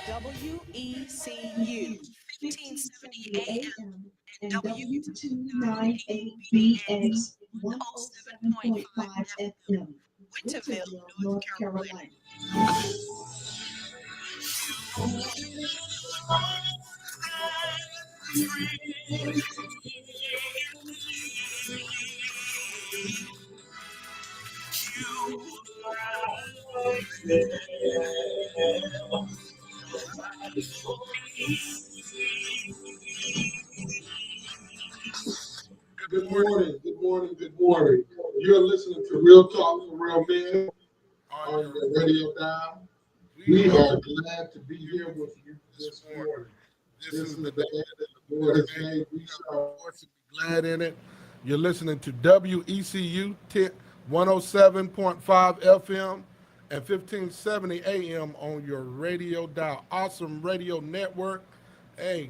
WECU 1570 AM and W298BX 107.5 FM, Winterville, North Carolina. Good morning, good morning, good morning. You're listening to Real Talk for Real Men on your radio dial. We are glad to be here with you this morning. This is the day that the Lord has made. We shall rejoice and be glad in it. You're listening to WECU 107.5 FM and 1570 AM on your radio dial. Awesome Radio Network. Hey,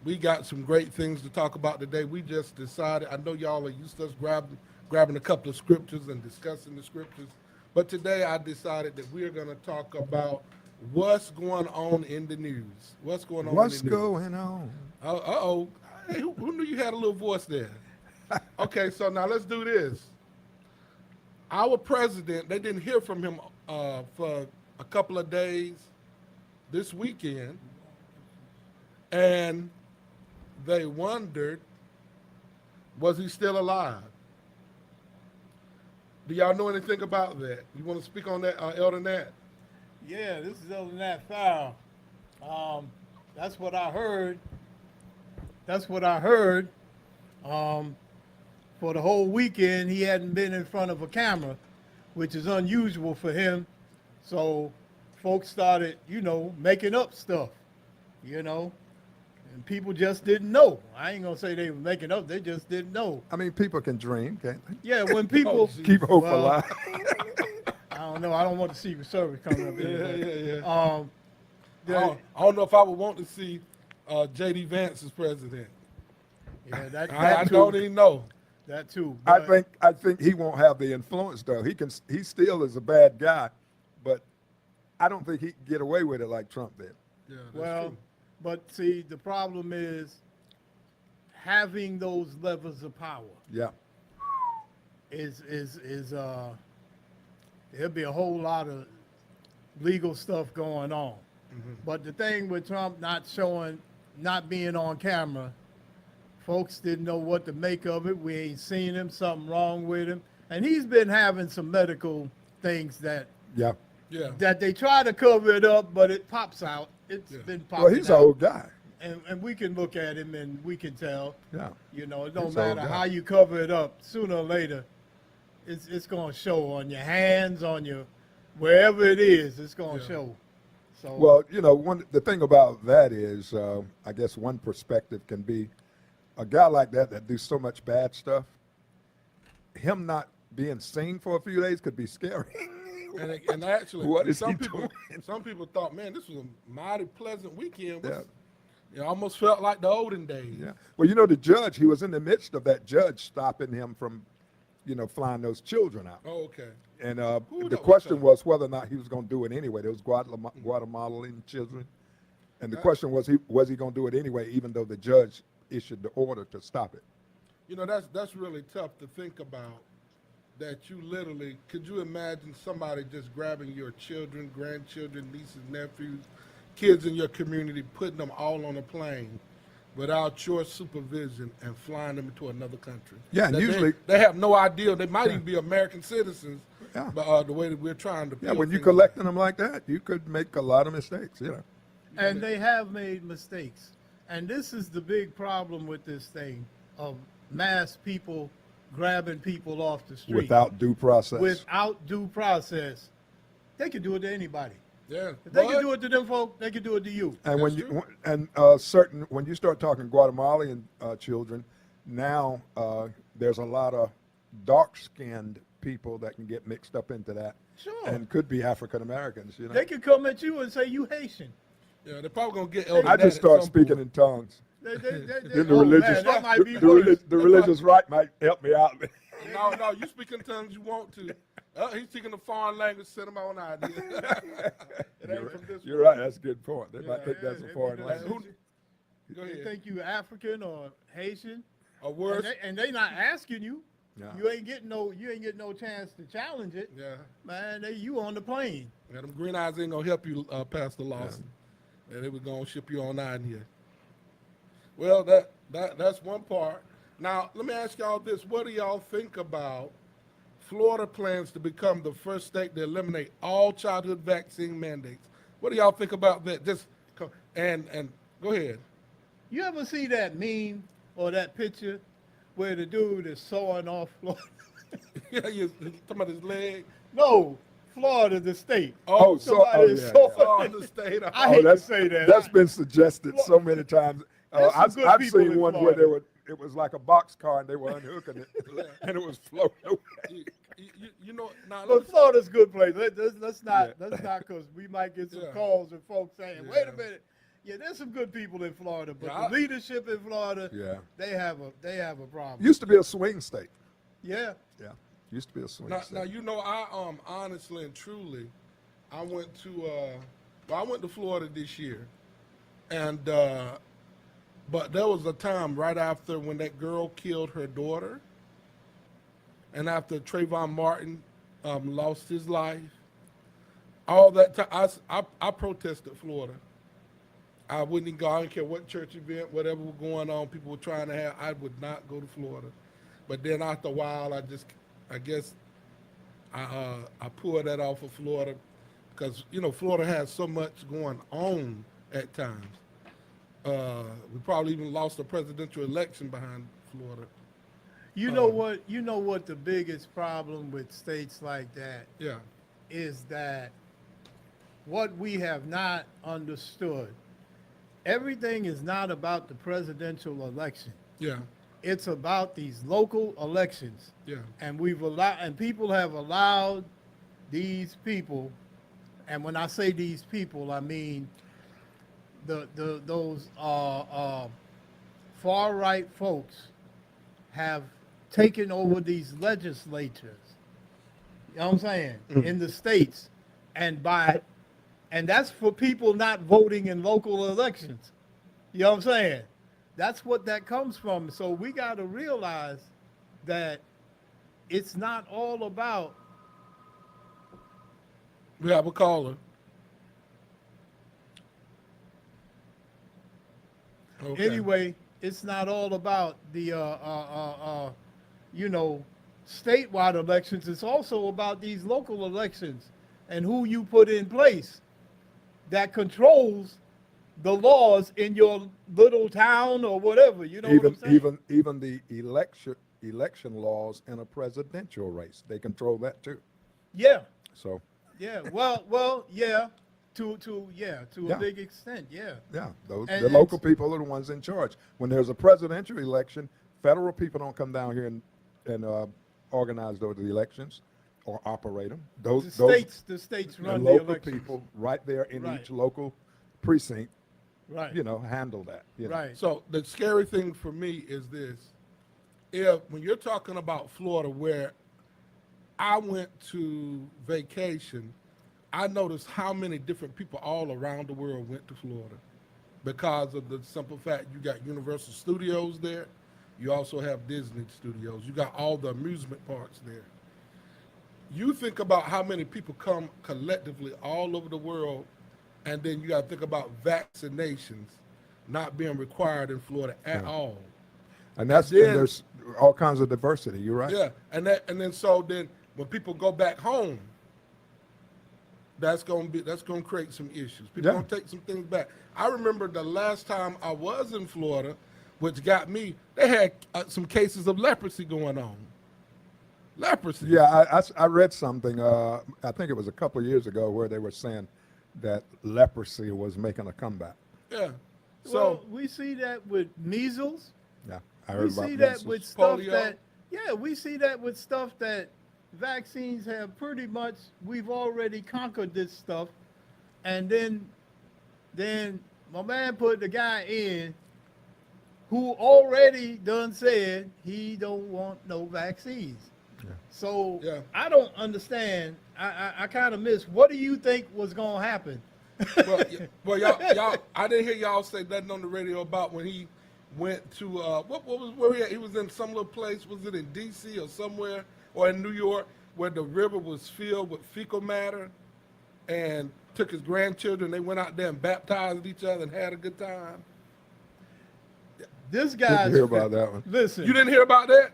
we got some great things to talk about today. We just decided, I know y'all are used to us grabbing a couple of scriptures and discussing the scriptures, but today I decided that we're going to talk about what's going on in the news. What's going on What's in the news? going on? Uh-oh. Hey, who knew you had a little voice there? Okay, so now let's do this. Our president, they didn't hear from him for a couple of days this weekend, and they wondered, was he still alive? Do y'all know anything about that? You want to speak on that, Elder Nat? Yeah, this is Elder Nat Fowl. That's what I heard. For the whole weekend, he hadn't been in front of a camera, which is unusual for him. So folks started, making up stuff, and people just didn't know. I ain't gonna say they were making up; they just didn't know. I mean, people can dream, can't they? Yeah, when people Keep hope well, alive. I don't know. I don't want the Secret Service coming up here. I don't know if I would want to see J.D. Vance as president. Yeah, that I too. don't even know. That too. I but- think he won't have the influence though. He still is a bad guy, but I don't think he can get away with it like Trump did. Yeah, that's Well, true. but see, the problem is having those levels of power Yeah. is there'll be a whole lot of legal stuff going on. Mm-hmm. But the thing with Trump not being on camera, folks didn't know what to make of it. We ain't seen him, something wrong with him. And he's been having some medical things that Yeah. Yeah. they try to cover it up, but it pops out. It's been popping Well, he's an out. old guy. And we can look at him and we can tell. Yeah. It don't He's an old matter guy. how you cover it up. Sooner or later, it's going to show on your hands, on your wherever it is. It's going to show. So Well, the thing about that is, I guess one perspective can be a guy like that do so much bad stuff. Him not being seen for a few days could be scary. And actually, What is some he people doing? some people thought, man, this was a mighty pleasant weekend. Yeah. It almost felt like the olden days. Yeah. Well, the judge, he was in the midst of that judge stopping him from, flying those children out. Oh, okay. And Who the knows? question was whether or not he was going to do it anyway. There was Guatemalan children. And the question was he going to do it anyway, even though the judge issued the order to stop it. That's really tough to think about. That you literally, could you imagine somebody just grabbing your children, grandchildren, nieces, nephews, kids in your community, putting them all on a plane without your supervision and flying them into another country? Yeah, and That usually- they have no idea. They might even be American citizens, Yeah. but the way that we're trying to Yeah, build when you things- collecting them like that, you could make a lot of mistakes, and they have made mistakes. And this is the big problem with this thing of mass people grabbing people off the street. Without due process. Without due process. They can do it to anybody. Yeah, If they can do it to them folk, they can do it to you. And when That's you when you start talking Guatemalan children, now there's a lot of dark-skinned people that can get mixed up into that, Sure. and could be African Americans. They can come at you and say you Haitian. Yeah, they're probably gonna get. Elder I Nat just at start some speaking point. in tongues. They, Then the oh, religious, man, that might be the worse. religious right might help me out. No, you speak in tongues you want to. He's speaking a foreign language, send him on out here. It ain't from this You're world. right. That's a good point. They might think that's a they foreign be language. doing- Go They ahead. think you African or Haitian, Or worse. and they not asking you. Yeah. You ain't getting no chance to challenge it, Yeah. man. You on the plane. Yeah, them green eyes ain't gonna help you, Pastor Lawson. And they was gonna ship you on out here. Well, that's one part. Now, let me ask y'all this. What do y'all think about Florida plans to become the first state to eliminate all childhood vaccine mandates? What do y'all think about that? And go ahead. You ever see that meme or that picture where the dude is sawing off Florida? Yeah, you talking about his leg? No, Florida, the state. Oh, Somebody is yeah, sawing. Oh, the state. I hate to that's say that. That's been suggested so many times. There's some good I've people seen in one where Florida. it was like a box car and they were unhooking it, and it was floating away. You know, now But Florida's a good place. Let's not Yeah. because we might get some Yeah. calls and folks saying, "Wait Yeah. a minute." Yeah, there's some good people in Florida, but Yeah, the leadership in Florida, Yeah. they have a problem. Used to be a swing state. Yeah. Yeah. Used to be a swing Now, state. you know, I honestly and truly, I went to Florida this year, and but there was a time right after when that girl killed her daughter, and after Trayvon Martin lost his life, all that time I protested Florida. I wouldn't even go. I didn't care what church event, whatever was going on, people were trying to have. I would not go to Florida. But then after a while, I guess I pulled that off of Florida because Florida has so much going on at times. We probably even lost a presidential election behind Florida. You know what? You know what the biggest problem with states like that Yeah, is that what we have not understood. Everything is not about the presidential election. yeah, It's about these local elections. yeah, And people have allowed these people, and when I say these people, I mean those far right folks have taken over these legislatures. You know what I'm saying? In the states, and that's for people not voting in local elections. You know what I'm saying? That's what that comes from. So we got to realize that it's not all about. we have a caller. Okay. Anyway, it's not all about the statewide elections. It's also about these local elections and who you put in place that controls the laws in your little town or whatever. You know what I'm saying? Even the election laws in a presidential race, they control that too. Yeah. So Yeah. Well, yeah. To a Yeah. big extent, yeah. yeah, And- the local people are the ones in charge. When there's a presidential election, federal people don't come down here and organize those elections or operate them. The states the run the local elections. people right there in Right. each local precinct, Right. handle that. Right. So the scary thing for me is this: when you're talking about Florida, where I went to vacation, I noticed how many different people all around the world went to Florida because of the simple fact you got Universal Studios there. You also have Disney Studios. You got all the amusement parks there. You think about how many people come collectively all over the world, and then you got to think about vaccinations not being required in Florida at all. And that's then- and there's all kinds of diversity. You're right. Yeah, and then when people go back home, that's gonna create some issues. People Yeah. gonna take some things back. I remember the last time I was in Florida, which got me. They had some cases of leprosy going on. Leprosy. Yeah, I read something. I think it was a couple of years ago where they were saying that leprosy was making a comeback. Yeah. So Well, we see that with measles. Yeah, I We heard about see that measles. with stuff Polio. we see that with stuff that vaccines have pretty much, we've already conquered this stuff. And then my man put the guy in who already done said he don't want no vaccines. So Yeah. I don't understand. I kind of miss. What do you think was gonna happen? Well, y'all, I didn't hear y'all say nothing on the radio about when he went to what was where he at? He was in some little place. Was it in D.C. or somewhere or in New York where the river was filled with fecal matter, and took his grandchildren. They went out there and baptized each other and had a good time. This guy's Didn't hear about that one. Listen, You didn't hear about that?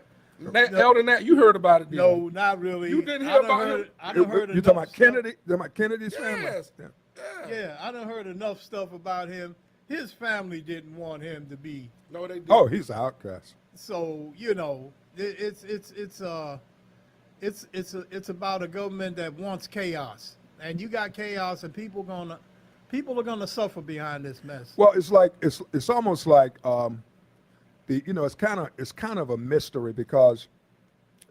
Elder Nat, you heard about it? Didn't no, you? not really. You didn't I hear done about heard, him? I done heard You talking about enough stuff. Kennedy? You talking about Kennedy's family? Yes. Yeah. Yeah, I done heard enough stuff about him. His family didn't want him to be. No, they didn't. Oh, he's an outcast. So you know, it's about a government that wants chaos, and you got chaos, and people are gonna suffer behind this mess. Well, it's like it's almost like it's kind of a mystery because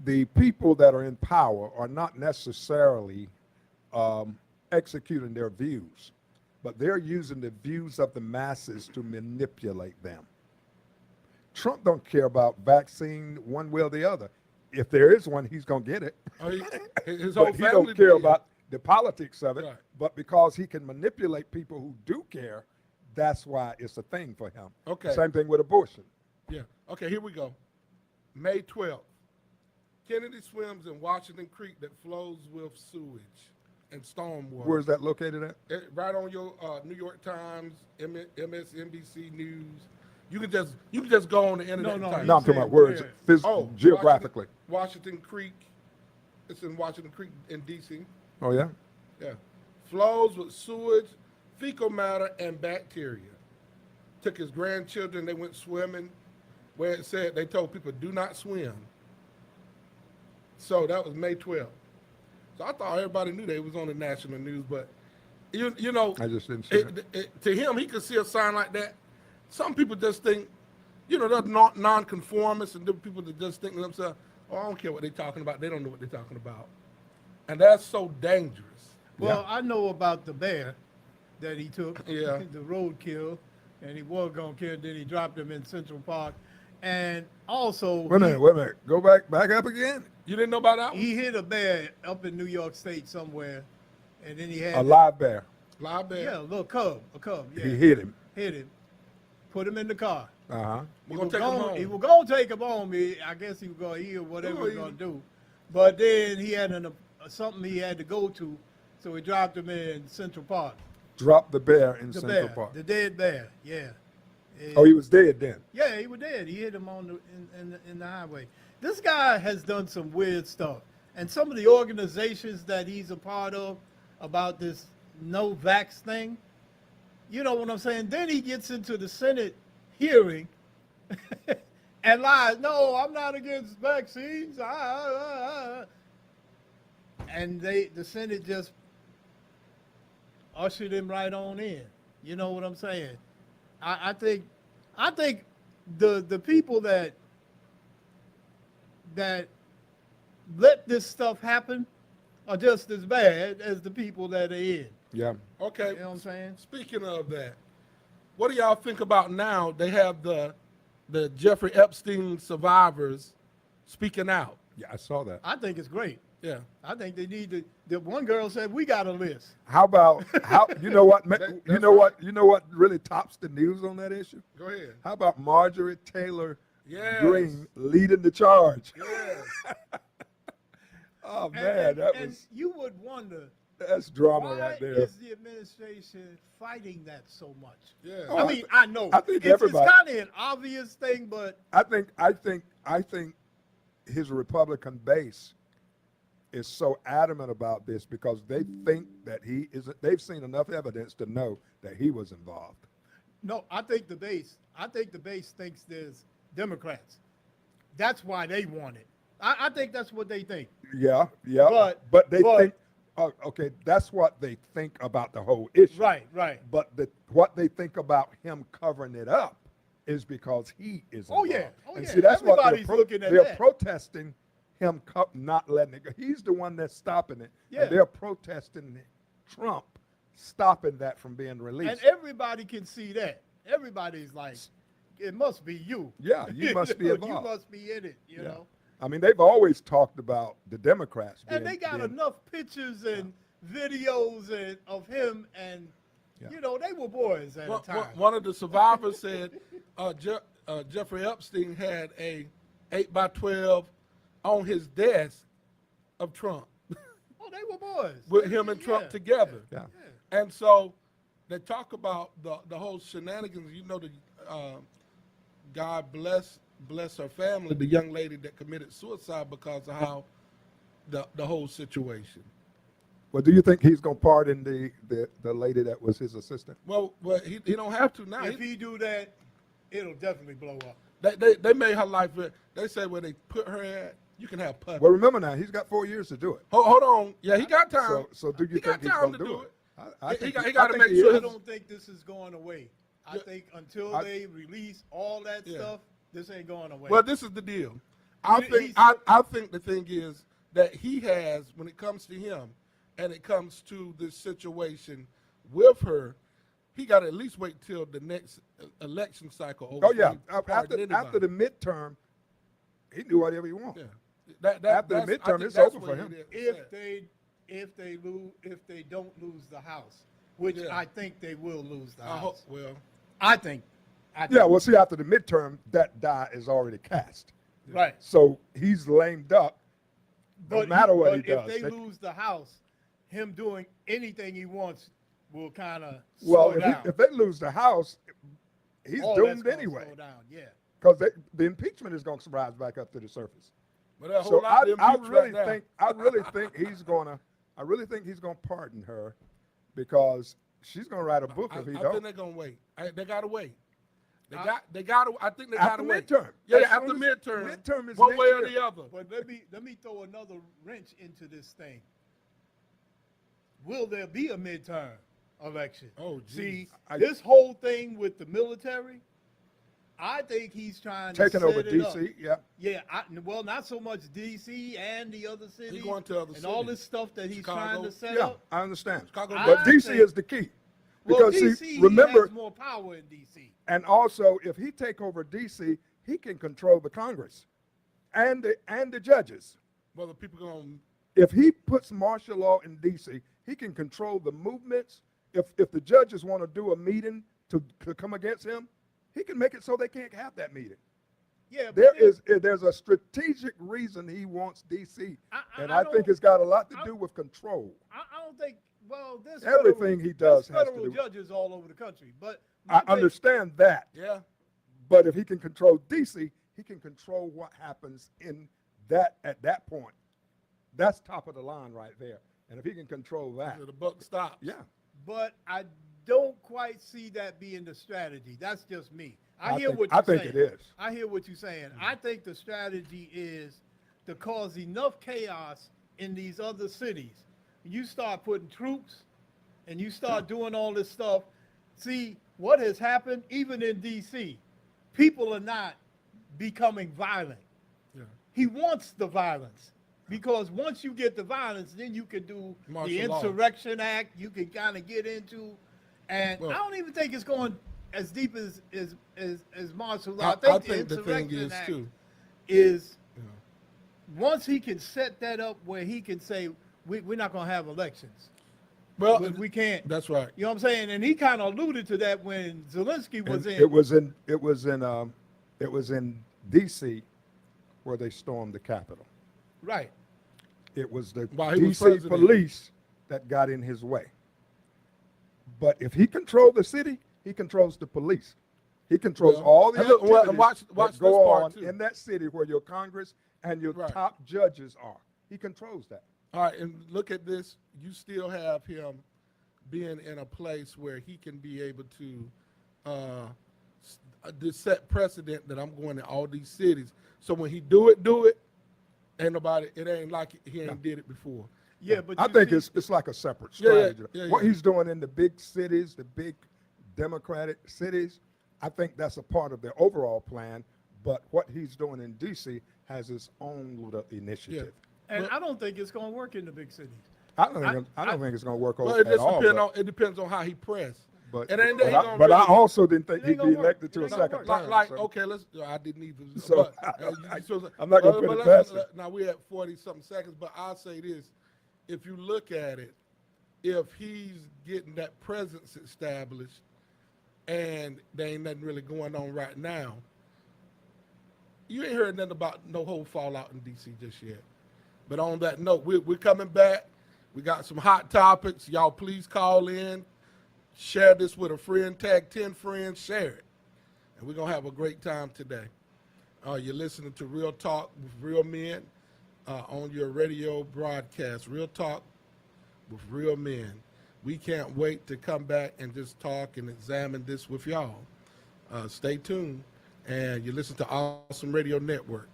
the people that are in power are not necessarily executing their views, but they're using the views of the masses to manipulate them. Trump don't care about vaccine one way or the other. If there is one, he's gonna get it. Oh, his whole But he family don't care did. about the politics of it. Right. But because he can manipulate people who do care, that's why it's a thing for him. Okay. Same thing with abortion. Yeah. Okay, here we go. May 12th. Kennedy swims in Washington Creek that flows with sewage and stormwater. Where's that located at? Right on your New York Times, MSNBC News. You can just go on the internet. No, and type. No, I'm talking about where is it? Oh, Geographically. Washington Creek. It's in Washington Creek in D.C. Oh yeah. Yeah. Flows with sewage, fecal matter, and bacteria. Took his grandchildren, they went swimming, where it said they told people do not swim. So that was May 12th. So I thought everybody knew they was on the national news, but you know, I just didn't see it. to him, he could see a sign like that. Some people just think, they're not non-conformists, and there are people that just think to themselves, oh, I don't care what they're talking about. They don't know what they're talking about. And that's so dangerous. Well, I know about the bear that he took, Yeah. the roadkill, and he was gonna kill. Then he dropped him in Central Park, and also Wait a minute. Go back up again. You didn't know about that one? he hit a bear up in New York State somewhere, and then he had A live bear. Live bear. yeah, a little cub, Yeah, He hit him. hit him, put him in the car. Uh-huh. We're gonna take him home. He was gonna take him home. I guess he was gonna hear whatever he was gonna do, but then he had something he had to go to, so he dropped him in Central Park. Dropped the bear in The Central bear, Park. the dead bear. Yeah. Oh, he was dead then. Yeah, he was dead. He hit him on in the highway. This guy has done some weird stuff, and some of the organizations that he's a part of about this no vax thing. You know what I'm saying? Then he gets into the Senate hearing and lies. No, I'm not against vaccines. And the Senate just ushered him right on in. You know what I'm saying? I think the people that let this stuff happen are just as bad as the people that are in. Yeah. Okay. You know what I'm saying? Speaking of that, what do y'all think about now? They have the Jeffrey Epstein survivors speaking out. Yeah, I saw that. I think it's great. Yeah. I think they need to. The one girl said, "We got a list." How about you know what That's you know what really tops the news on that issue? Go ahead. How about Marjorie Taylor Yes. Greene leading the charge? Yes. Oh And- man, and you would wonder that's drama why right there. is the administration fighting that so much? Yeah. Oh, I mean, I know I think it's everybody- kind of an obvious thing, but I think his Republican base is so adamant about this because they think that they've seen enough evidence to know that he was involved. no, I think the base thinks there's Democrats. That's why they want it. I think that's what they think. Yeah. But- they but- think okay, that's what they think about the whole issue. Right. But what they think about him covering it up is because he is Oh, involved. yeah. Oh, and yeah. see, that's what Everybody's looking at they're that. protesting him not letting it go. He's the one that's stopping it. Yeah. And they're protesting Trump stopping that from being released. And everybody can see that. Everybody's like, it must be you. Yeah, you must be You involved. must be in it, you Yeah. know. I mean, they've always talked about the Democrats. And they got enough pictures and videos of him, and Yeah. you know, they were boys at the time. One of the survivors said Jeffrey Epstein had a 8x12 on his desk of Trump Oh, they were boys. with him and Trump Yeah, together. Yeah. And so they talk about the whole shenanigans. You know, God bless her family, the young lady that committed suicide because of how the whole situation. Well, do you think he's going to pardon the lady that was his assistant? Well, he don't have to now. If he do that, it'll definitely blow up. They made her life. They say where they put her at, you can have puppies. Well, remember now, he's got 4 years to do it. Hold on. Yeah, he got time. So do you He got think he's time going to to do do it. I He think got to I make think sure he I is. don't think this is going away. I Yeah. think until they release all that Yeah. stuff, this ain't going away. Well, this is the deal. I think the thing is that he has, when it comes to him, and it comes to this situation with her, he got to at least wait till the next election cycle. Oh yeah, before he pardon after the anybody. midterm, he do whatever he wants. Yeah. After the I midterm, think it's that's over what for him. it is. if they don't lose the House, which Yeah. I think they will lose the I hope. House. Well, I think. Yeah, well, see, after the midterm, that die is already cast. Right. So he's lamed up. No matter what he does. If they lose the House, him doing anything he wants will kind of Well, slow down. if they lose the House, he's All that's doomed gonna anyway. Slow down. Yeah. Because the impeachment is going to rise back up to the surface. but a whole So lot to I impeach really right now. think he's gonna. I really think he's gonna pardon her because she's gonna write a book I if he think don't. they're gonna wait. They gotta wait. They I- got to. I think they After gotta wait. midterm. Yeah, As after soon as- midterm. midterm is one next way or year. the other. But let me throw another wrench into this thing. Will there be a midterm election? Oh, See, geez. this whole thing with the military, I think he's trying to Taking set over it DC. up. Yeah. Yeah, well, not so much DC and the other cities going to other and all cities. this stuff that he's Chicago. trying to set Yeah, up. I understand. Chicago But I DC think- is the key. Well, Because DC see, he remember, has more power in DC. and also if he take over DC, he can control the Congress and the judges. Well, the people gonna. If he puts martial law in DC, he can control the movements. If the judges want to do a meeting to come against him, he can make it so they can't have that meeting. Yeah, but There's a strategic reason he wants DC, and I I think don't- it's got a lot to I- do with control. I don't think. Well, there's Everything he does there's has to federal do- judges all over the country, but I understand that, Yeah. but if he can control DC, he can control what happens at that point. That's top of the line right there. And if he can control that, The buck stops. yeah. But I don't quite see that being the strategy. That's just me. I hear think- what you're I think saying. it is. I hear what you're saying. I think the strategy is to cause enough chaos in these other cities. You start putting troops and you start doing all this stuff. See, what has happened, even in DC, people are not becoming violent. Yeah. He wants the violence. Because once you get the violence, then you can do the Martial law. Insurrection Act. You can kind of get into, and Well- I don't even think it's going as deep as martial law. I I think think the thing Insurrection is Act too. is Yeah. once he can set that up where he can say we're not going to have elections. Well, We can't. that's right. You know what I'm saying? And he kind of alluded to that when Zelensky was And in. it was in DC where they stormed the Capitol. Right. It was the While he was DC president. police that got in his way. But if he controls the city, he controls the police. He controls Well, all the and look, well, and activities watch that go this part, on too. in that city where your Congress and your Right. top judges are. He controls that. All right, and look at this. You still have him being in a place where he can be able to set precedent that I'm going to all these cities. So when he do it, ain't nobody. It ain't like he ain't did it before. Yeah, but I you think see- it's like a separate Yeah, yeah, strategy. yeah, What yeah. he's doing in the big cities, the big Democratic cities, I think that's a part of their overall plan. But what he's doing in DC has his own little initiative. and I don't think it's going to work in the big cities. I don't think it's going to work Well, at it just all. depends but- on how he press. But, And then he gonna but I really- also didn't think It he'd ain't gonna be work. elected It to a ain't gonna second work. term. Like, so- okay, I didn't either. So, I'm not gonna put it let's- past him. now we're at 40-something seconds, but I'll say this. If you look at it, if he's getting that presence established and there ain't nothing really going on right now, you ain't heard nothing about no whole fallout in D.C. just yet. But on that note, we're coming back. We got some hot topics. Y'all please call in, share this with a friend, tag 10 friends, share it. And we're going to have a great time today. You're listening to Real Talk with Real Men on your radio broadcast. Real Talk with Real Men. We can't wait to come back and just talk and examine this with y'all. Stay tuned. And you listen to Awesome Radio Network.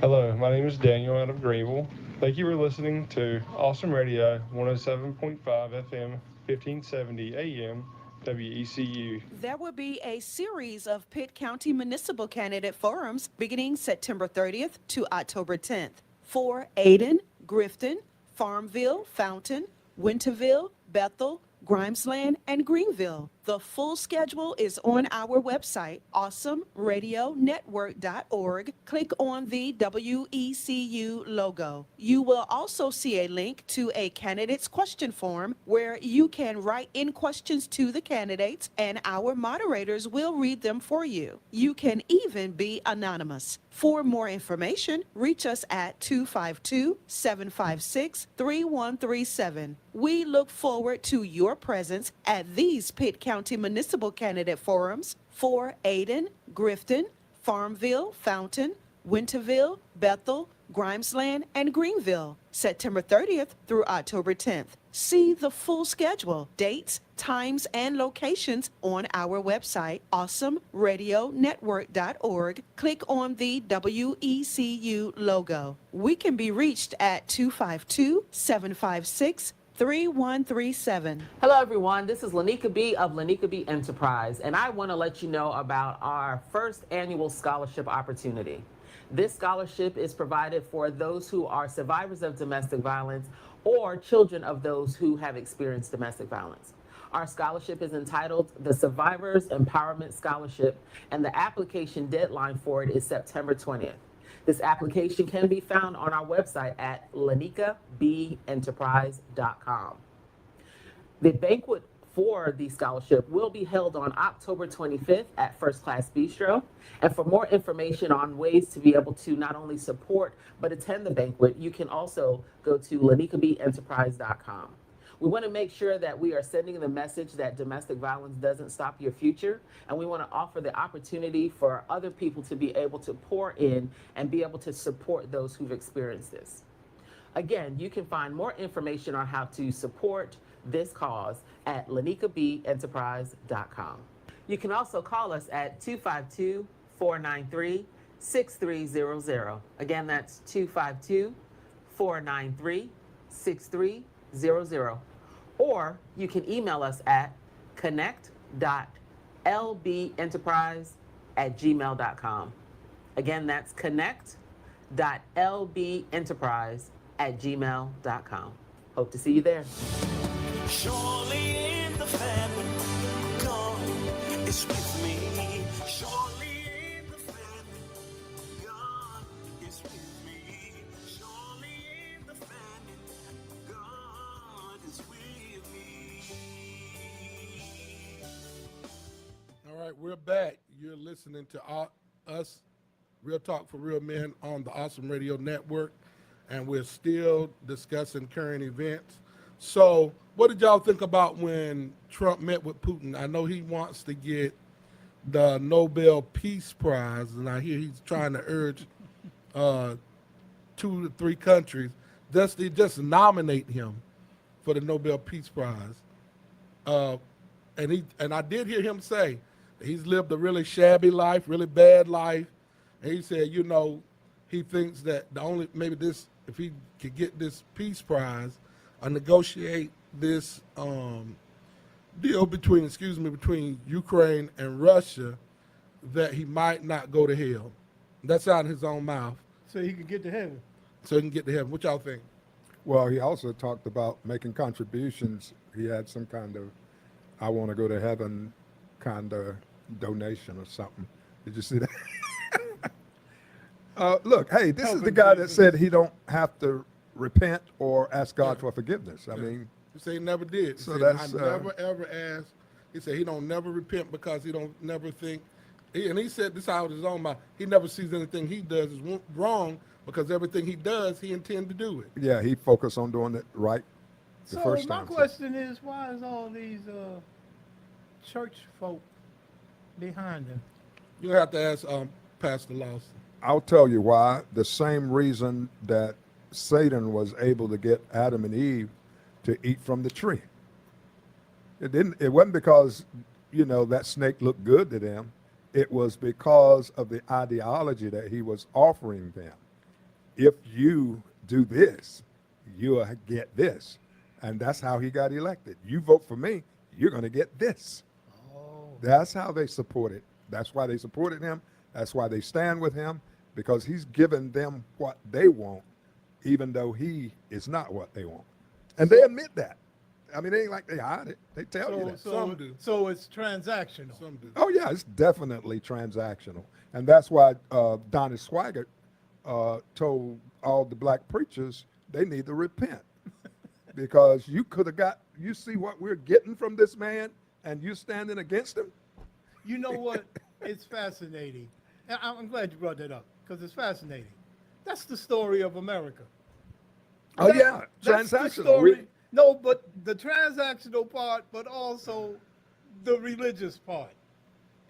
Hello, my name is Daniel out of Greenville. Thank you for listening to Awesome Radio 107.5 FM, 1570 AM, WECU. There will be a series of Pitt County Municipal Candidate Forums beginning September 30th to October 10th for Ayden, Grifton, Farmville, Fountain, Winterville, Bethel, Grimesland, and Greenville. The full schedule is on our website, awesomeradionetwork.org. Click on the WECU logo. You will also see a link to a candidate's question form where you can write in questions to the candidates and our moderators will read them for you. You can even be anonymous. For more information, reach us at 252-756-3137. We look forward to your presence at these Pitt County Municipal Candidate Forums for Ayden, Grifton, Farmville, Fountain, Winterville, Bethel, Grimesland, and Greenville, September 30th through October 10th. See the full schedule, dates, times, and locations on our website, awesomeradionetwork.org. Click on the WECU logo. We can be reached at 252-756-3137. Hello, everyone. This is Lanika B. of Lanika B. Enterprise, and I want to let you know about our first annual scholarship opportunity. This scholarship is provided for those who are survivors of domestic violence or children of those who have experienced domestic violence. Our scholarship is entitled the Survivors Empowerment Scholarship, and the application deadline for it is September 20th. This application can be found on our website at lanikabeenterprise.com. The banquet for the scholarship will be held on October 25th at First Class Bistro. And for more information on ways to be able to not only support but attend the banquet, you can also go to lanikabeenterprise.com. We want to make sure that we are sending the message that domestic violence doesn't stop your future, and we want to offer the opportunity for other people to be able to pour in and be able to support those who've experienced this. Again, you can find more information on how to support this cause at lanikabeenterprise.com. You can also call us at 252-493-6300. Again, that's 252-493-6300. Or you can email us at connect.lbenterprise@gmail.com. Again, that's connect.lbenterprise@gmail.com. Hope to see you there. Surely in the family, God is with me. Surely in the family, God is with me. Surely in the family, God is with me. All right, we're back. You're listening to us, Real Talk for Real Men on the Awesome Radio Network, and we're still discussing current events. So, what did y'all think about when Trump met with Putin? I know he wants to get the Nobel Peace Prize, and I hear he's trying to urge 2 to 3 countries just nominate him for the Nobel Peace Prize. And I did hear him say that he's lived a really shabby life, really bad life, and he said, you know, he thinks that if he could get this Peace Prize, negotiate this deal between Ukraine and Russia, that he might not go to hell. That's out of his own mouth. So he can get to heaven. So he can get to heaven. What y'all think? Well, he also talked about making contributions. He had some kind of I want to go to heaven kind of donation or something. Did you see that? Look, hey, this is the guy that said he don't have to repent or ask God for forgiveness. I mean, He said he never did. He So said, that's, I never ever asked. He said he don't never repent because he don't never think. And he said this out of his own mouth. He never sees anything he does is wrong because everything he does, he intends to do it. yeah, he focused on doing it right the So first my time. question is, why is all these church folk behind him? You have to ask Pastor Lawson. I'll tell you why. The same reason that Satan was able to get Adam and Eve to eat from the tree. It wasn't because, that snake looked good to them. It was because of the ideology that he was offering them. If you do this, you'll get this. And that's how he got elected. You vote for me, you're going to get this. That's how they supported. That's why they supported him. That's why they stand with him, because he's given them what they want, even though he is not what they want. And they admit that. I mean, it ain't like they hide it. They tell you that. Some do. So it's transactional. Some do. Oh, yeah, it's definitely transactional. And that's why Donnie Swaggart told all the black preachers they need to repent. Because you could have you see what we're getting from this man, and you standing against him? You know what? It's fascinating. And I'm glad you brought that up because it's fascinating. That's the story of America. Oh, yeah, That's the transactional. story. No, but the transactional part, but also the religious part.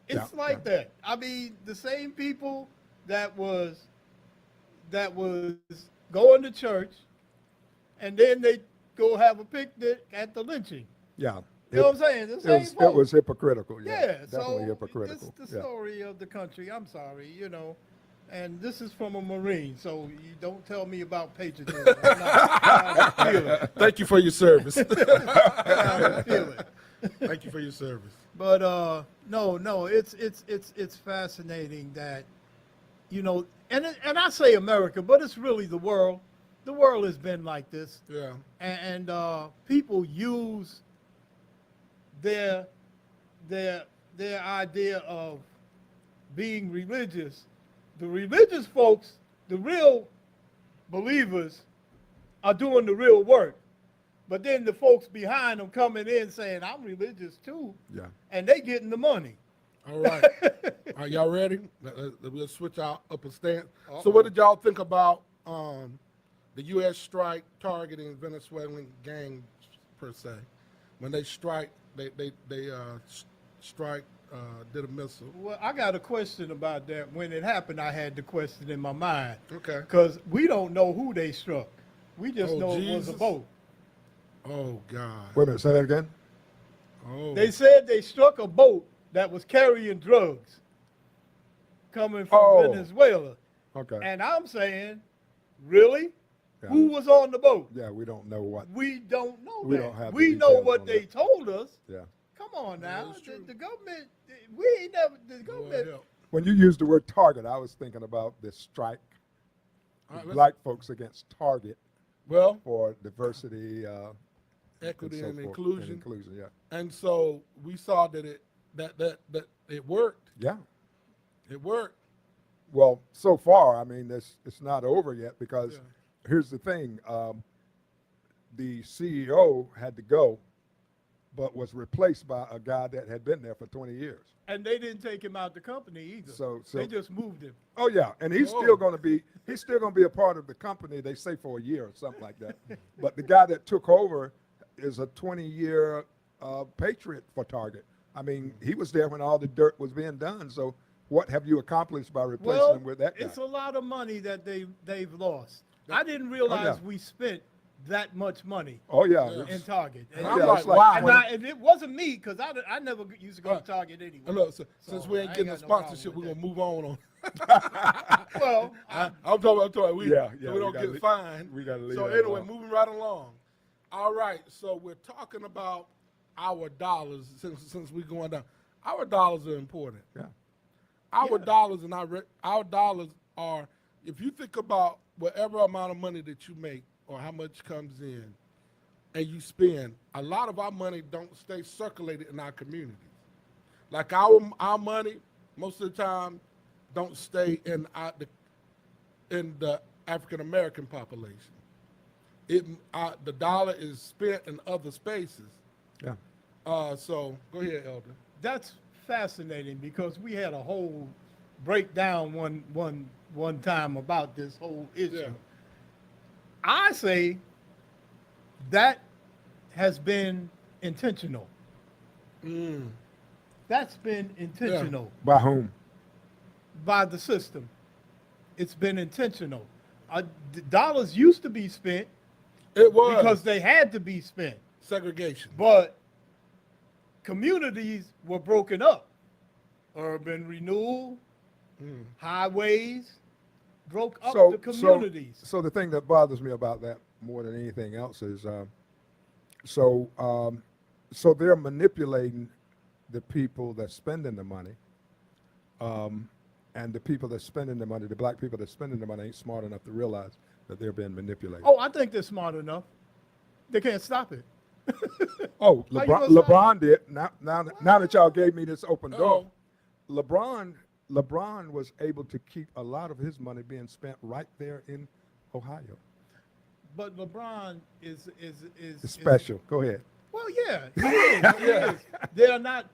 It's Yeah, like that. I mean, the same people that was going to church, and then they go have a picnic at the lynching. Yeah. You know what I'm saying? The same It folk. was hypocritical. Yeah, Definitely so hypocritical. it's the Yeah. story of the country. I'm sorry, and this is from a Marine, so you don't tell me about patriotism. I'm not feel it. Thank you for your service. I don't feel it. Thank you for your service. But no, it's fascinating that, and I say America, but it's really the world. The world has been like this, Yeah. and people use their idea of being religious. The religious folks, the real believers, are doing the real work. But then the folks behind them coming in saying, I'm religious too, Yeah. and they getting the money. All right. Are y'all ready? We'll switch out up a stance. So what did y'all think about the U.S. strike targeting Venezuelan gangs per se? When they strike, they strike, did a missile. Well, I got a question about that. When it happened, I had the question in my mind. Okay. Because we don't know who they struck. We just Oh, know it was Jesus. a boat. Oh, God. Wait a minute, say that again? Oh. They said they struck a boat that was carrying drugs coming from Oh. Venezuela. Okay. And I'm saying, really? Yeah. Who was on the boat? Yeah, we don't know what. We don't know We that. don't have the We know details what on they that. told us. Yeah. Come on now. that's true. The government, we ain't never, the Lord government, help. When you use the word target, I was thinking about this strike, All right, let's- black folks against Target Well, for diversity, equity so and forth, inclusion. And inclusion, yeah. And so we saw that it worked. Yeah. It worked. Well, so far, I mean, it's not over yet because Yeah. here's the thing. The CEO had to go, but was replaced by a guy that had been there for 20 years. and they didn't take him out the company either. So- they just moved him. Oh yeah, and he's Oh. still going to be a part of the company. They say for a year or something like that. But the guy that took over is a 20-year patriot for Target. I mean, he was there when all the dirt was being done. So what have you accomplished by replacing Well, him with that guy? it's a lot of money that they've lost. I didn't realize yeah. we spent that much money Oh yeah, Yeah. in Target. And, And I'm Yeah, like, it's like wow. and it wasn't me because I never used to go to Target anyway. And look, since So we I ain't ain't getting the got no problem sponsorship, with we're that. gonna move on. Well, I'm talking. We, Yeah, so yeah, we we don't gotta get leave- fined. we gotta leave So that anyway, alone. moving right along. All right, so we're talking about our dollars since we're going down. Our dollars are important. yeah. Our dollars and our dollars are. If you think about whatever amount of money that you make or how much comes in, and you spend, a lot of our money don't stay circulated in our communities. Like our money, most of the time, don't stay in the African American population. The dollar is spent in other spaces. Yeah. So go ahead, Elder. That's fascinating because we had a whole breakdown one time about this whole issue. Yeah. I say that has been intentional. That's been intentional By whom? by the system. It's been intentional. Dollars used to be spent It was because they had to be spent, segregation. but communities were broken up. Urban renewal, highways, broke up the communities. So the thing that bothers me about that more than anything else is, so they're manipulating the people that's spending the money, and the people that's spending the money, the black people that's spending the money, ain't smart enough to realize that they're being manipulated. Oh, I think they're smart enough. They can't stop it. Oh, How you LeBron, gonna stop LeBron did. Now that y'all gave me this open door, LeBron was able to keep a lot of his money being spent right there in Ohio. But LeBron is It's special. Go ahead. Well, yeah, he is. He is. They are not.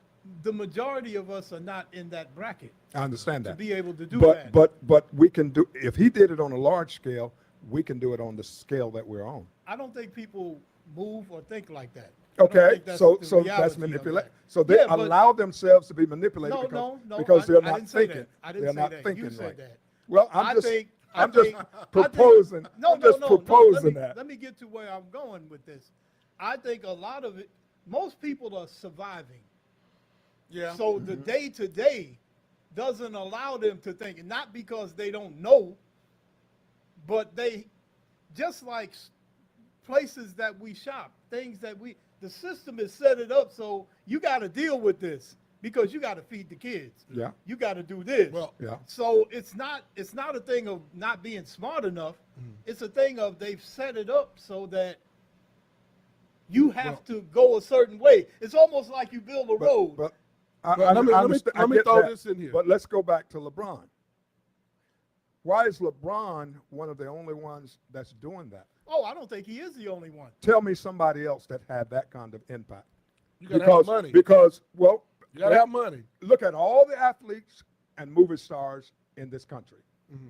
The majority of us are not in that bracket I understand to that. be able to do But that. but we can do, if he did it on a large scale, we can do it on the scale that we're on. I don't think people move or think like that. I don't Okay, think that's so the so reality that's of manipulation. that. So they Yeah, but- allow themselves to be manipulated No, because I they're not didn't say thinking. that. I didn't They're say not that. thinking You said right. that. Well, I think- I'm just I think- proposing. No, I'm just proposing that. Let me get to where I'm going with this. I think a lot of it, most people are surviving. Yeah. So the day to day doesn't allow them to think, and not because they don't know, but they, just like places that we shop, things that the system is set it up so you got to deal with this because you got to feed the kids. Yeah. You got to do this. Well, Yeah. So it's not a thing of not being smart enough. It's a thing of they've set it up so that you have to go a certain way. It's almost like you build a road. But let me get throw that. this in here. But let's go back to LeBron. Why is LeBron one of the only ones that's doing that? Oh, I don't think he is the only one. Tell me somebody else that had that kind of impact. You gotta have money. Because, well, You gotta have money. look at all the athletes and movie stars in this country.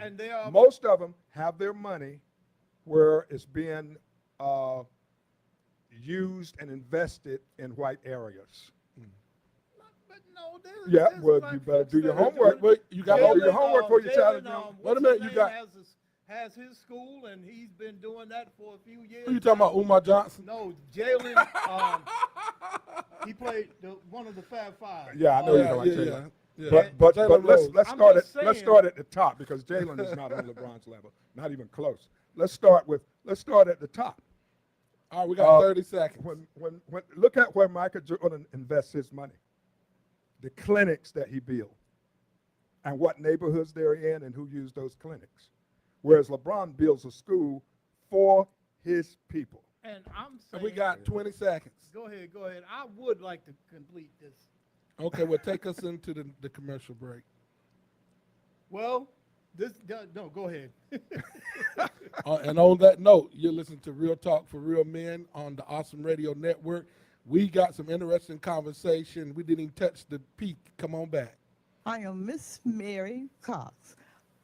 And they are Most of them have their money where it's being used and invested in white areas. But no, Yeah, there's well, black you better folks do your that are homework. doing it. You gotta do your homework before you challenge him. Wait a minute, you got- has his school, and he's been doing that for a few years. Who you talking about, Umar Johnson? No, Jalen. He played one of the Fab Five. Yeah, I know you're Yeah, talking yeah, about yeah. Jalen. Yeah. But Jalen let's Rose. I'm start just at let's saying- start at the top because Jalen is not on LeBron's level, not even close. Let's start at the top. All right, we got 30 seconds. When look at where Michael Jordan invests his money, the clinics that he built, and what neighborhoods they're in, and who use those clinics. Whereas LeBron builds a school for his people. And I'm And saying, we got 20 seconds. Go ahead. I would like to complete this. Okay, well, take us into the commercial break. Well, no, go ahead. And on that note, you're listening to Real Talk for Real Men on the Awesome Radio Network. We got some interesting conversation. We didn't even touch the peak. Come on back. I am Miss Mary Cox.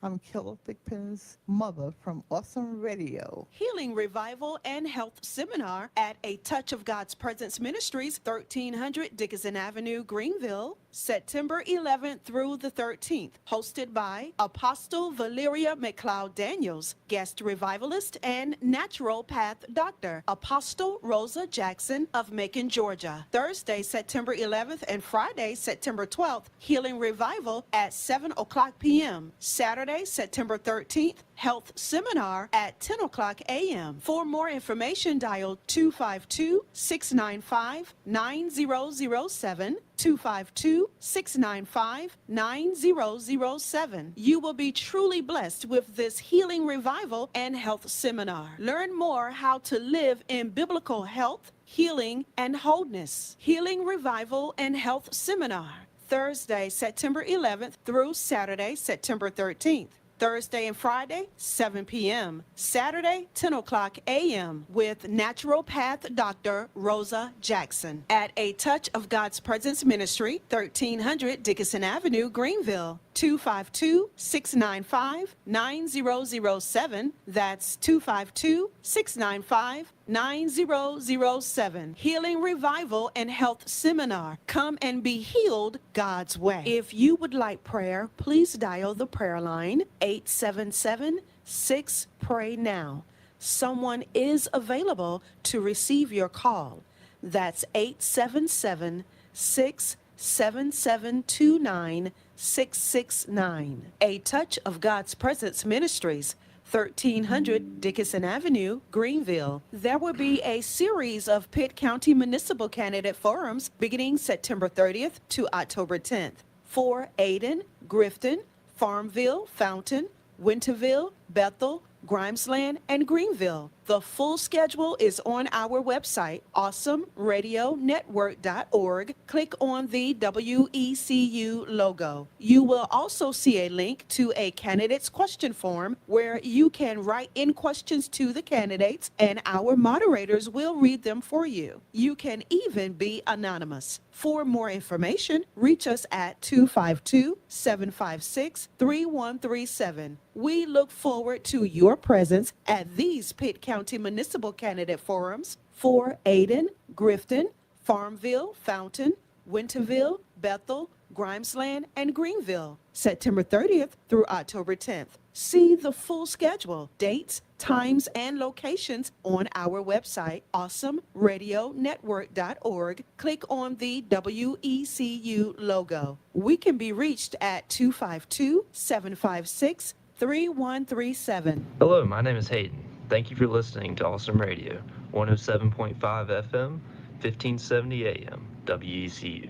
I'm Killer Thigpen's mother from Awesome Radio. Healing Revival and Health Seminar at A Touch of God's Presence Ministries, 1300 Dickinson Avenue, Greenville, September 11th through the 13th. Hosted by Apostle Valeria McLeod Daniels, guest revivalist and natural path doctor, Apostle Rosa Jackson of Macon, Georgia. Thursday, September 11th and Friday, September 12th, Healing Revival at 7 o'clock p.m. Saturday, Saturday, September 13th, health seminar at 10 o'clock a.m. For more information, dial 252-695-9007, 252-695-9007. You will be truly blessed with this healing revival and health seminar. Learn more how to live in biblical health, healing, and wholeness. Healing Revival and Health Seminar, Thursday, September 11th through Saturday, September 13th. Thursday and Friday, 7 p.m. Saturday, 10 o'clock a.m. with naturopath Dr. Rosa Jackson at A Touch of God's Presence Ministry, 1300 Dickinson Avenue, Greenville. 252-695-9007. That's 252-695-9007. Healing Revival and Health Seminar. Come and be healed God's way. If you would like prayer, please dial the prayer line 877-6-PRAY-NOW. Someone is available to receive your call. That's 877-677-29-669. A Touch of God's Presence Ministries, 1300 Dickinson Avenue, Greenville. There will be a series of Pitt County Municipal Candidate Forums beginning September 30th to October 10th for Ayden, Grifton, Farmville, Fountain, Winterville, Bethel, Grimesland, and Greenville. The full schedule is on our website, awesomeradionetwork.org. Click on the WECU logo. You will also see a link to a candidate's question form where you can write in questions to the candidates and our moderators will read them for you. You can even be anonymous. For more information, reach us at 252-756-3137. We look forward to your presence at these Pitt County Municipal Candidate Forums for Ayden, Grifton, Farmville, Fountain, Winterville, Bethel, Grimesland, and Greenville, September 30th through October 10th. See the full schedule, dates, times, and locations on our website, awesomeradionetwork.org. Click on the WECU logo. We can be reached at 252-756-3137. Hello, my name is Hayden. Thank you for listening to Awesome Radio, 107.5 FM, 1570 AM, WECU.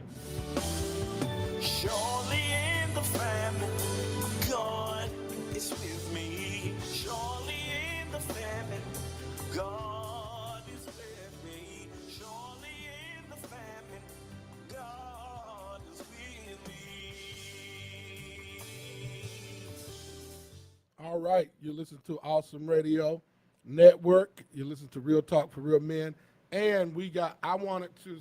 Surely in the family, God is with me. Surely in the family, God is with me. Surely in the family, God is with me. All right, you listen to Awesome Radio Network. You listen to Real Talk for Real Men. And